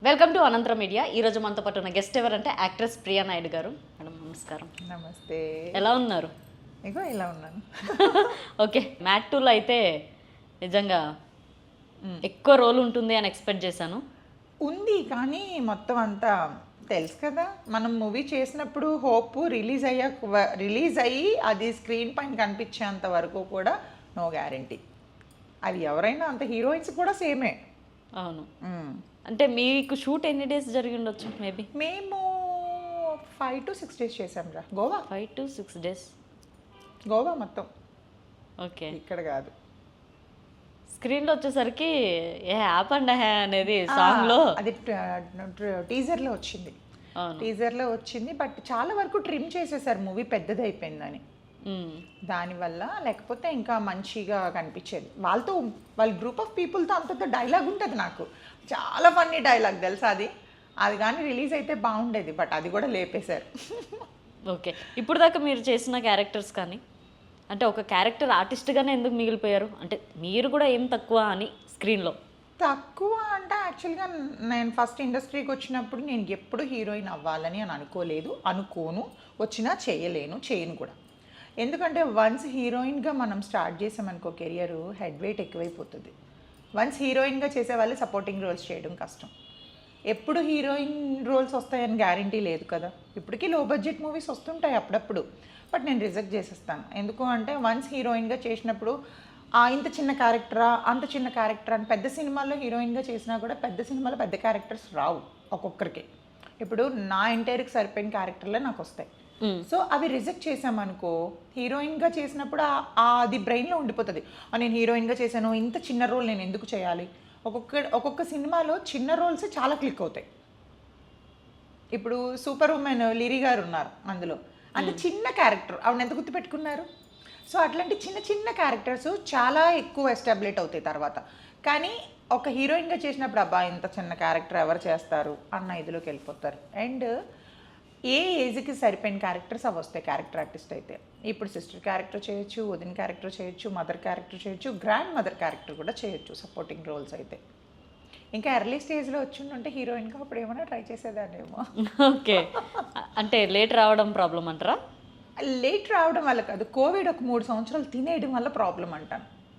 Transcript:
Welcome to అనంతరం media. ఈరోజు మనతో పాటు ఉన్న గెస్ట్ ఎవరంటే యాక్ట్రెస్ ప్రియా నాయుడు గారు. మేడం నమస్కారం. నమస్తే. ఎలా ఉన్నారు? ఇగో ఇలా ఉన్నాను. ఓకే, మ్యాట్ 2లో అయితే నిజంగా ఎక్కువ రోల్ ఉంటుంది అని ఎక్స్పెక్ట్ చేశాను. ఉంది కానీ మొత్తం అంతా తెలుసు కదా, మనం మూవీ చేసినప్పుడు హోప్ రిలీజ్ అయ్యి అది స్క్రీన్ పైన కనిపించేంత వరకు కూడా నో గ్యారంటీ. అది ఎవరైనా అంత హీరోయిన్స్ కూడా సేమే. అవును. అంటే మీకు షూట్ ఎన్ని డేస్ జరిగి ఉండొచ్చు? మేబీ మేము 5 to 6 days చేసాం రా. Goa 5 to 6 days. గోవా మొత్తం. ఓకే, ఇక్కడ కాదు. స్క్రీన్లో వచ్చేసరికి ఏ యాప్ అండ్ హే అనేది సాంగ్లో అది టీజర్లో వచ్చింది. టీజర్లో వచ్చింది, బట్ చాలా వరకు ట్రిమ్ చేసేసారు మూవీ పెద్దది అయిపోయిందని. దానివల్ల లేకపోతే ఇంకా మంచిగా కనిపించేది. వాళ్ళ గ్రూప్ ఆఫ్ పీపుల్తో అంత డైలాగ్ ఉంటుంది. నాకు చాలా ఫన్నీ డైలాగ్ తెలుసా అది కానీ రిలీజ్ అయితే బాగుండేది, బట్ అది కూడా లేపేశారు. ఓకే, ఇప్పుడు దాకా మీరు చేసిన క్యారెక్టర్స్ కానీ అంటే ఒక క్యారెక్టర్ ఆర్టిస్ట్గానే ఎందుకు మిగిలిపోయారు? అంటే మీరు కూడా ఏం తక్కువ అని స్క్రీన్లో? తక్కువ అంటే యాక్చువల్గా నేను ఫస్ట్ ఇండస్ట్రీకి వచ్చినప్పుడు నేను ఎప్పుడు హీరోయిన్ అవ్వాలని అని అనుకోను, వచ్చినా చేయను కూడా. ఎందుకంటే వన్స్ హీరోయిన్గా మనం స్టార్ట్ చేసామనుకో కెరియర్ హెడ్ వెయిట్ ఎక్కువైపోతుంది. వన్స్ హీరోయిన్గా చేసేవాళ్ళు సపోర్టింగ్ రోల్స్ చేయడం కష్టం. ఎప్పుడు హీరోయిన్ రోల్స్ వస్తాయని గ్యారంటీ లేదు కదా. ఇప్పటికీ లో బడ్జెట్ మూవీస్ వస్తుంటాయి అప్పుడప్పుడు, బట్ నేను రిజెక్ట్ చేసేస్తాను. ఎందుకు అంటే వన్స్ హీరోయిన్గా చేసినప్పుడు ఇంత చిన్న క్యారెక్టరా అంత చిన్న క్యారెక్టర్ అని పెద్ద సినిమాల్లో హీరోయిన్గా చేసినా కూడా పెద్ద సినిమాలో పెద్ద క్యారెక్టర్స్ రావు ఒక్కొక్కరికి. ఇప్పుడు నా ఎంటైర్కి సరిపోయిన క్యారెక్టర్లే నాకు వస్తాయి. సో అవి రిజెక్ట్ చేసామనుకో, హీరోయిన్గా చేసినప్పుడు అది బ్రెయిన్లో ఉండిపోతుంది. నేను హీరోయిన్గా చేశాను, ఇంత చిన్న రోల్ నేను ఎందుకు చేయాలి. ఒక్కొక్క సినిమాలో చిన్న రోల్స్ చాలా క్లిక్ అవుతాయి. ఇప్పుడు సూపర్ ఉమెన్ లిరి గారు ఉన్నారు అందులో, అంత చిన్న క్యారెక్టర్ ఆవిడ ఎంత గుర్తుపెట్టుకున్నారు. సో అట్లాంటి చిన్న చిన్న క్యారెక్టర్స్ చాలా ఎక్కువ ఎస్టాబ్లిష్ అవుతాయి తర్వాత. కానీ ఒక హీరోయిన్గా చేసినప్పుడు అబ్బా ఇంత చిన్న క్యారెక్టర్ ఎవరు చేస్తారు అన్న ఇదిలోకి వెళ్ళిపోతారు. అండ్ ఏ ఏజ్కి సరిపోయిన క్యారెక్టర్స్ అవి వస్తాయి క్యారెక్టర్ ఆర్టిస్ట్ అయితే. ఇప్పుడు సిస్టర్ క్యారెక్టర్ చేయొచ్చు, వదిన క్యారెక్టర్ చేయొచ్చు, మదర్ క్యారెక్టర్ చేయొచ్చు, గ్రాండ్ మదర్ క్యారెక్టర్ కూడా చేయొచ్చు సపోర్టింగ్ రోల్స్ అయితే. ఇంకా ఎర్లీ స్టేజ్లో వచ్చిందంటే హీరోయిన్గా అప్పుడు ఏమైనా ట్రై చేసేదాన్నేమో. ఓకే, అంటే లేట్ రావడం ప్రాబ్లం అంటారా? లేట్ రావడం వల్ల కాదు, కోవిడ్ ఒక 3 సంవత్సరాలు తినేయడం వల్ల ప్రాబ్లం అంటాను.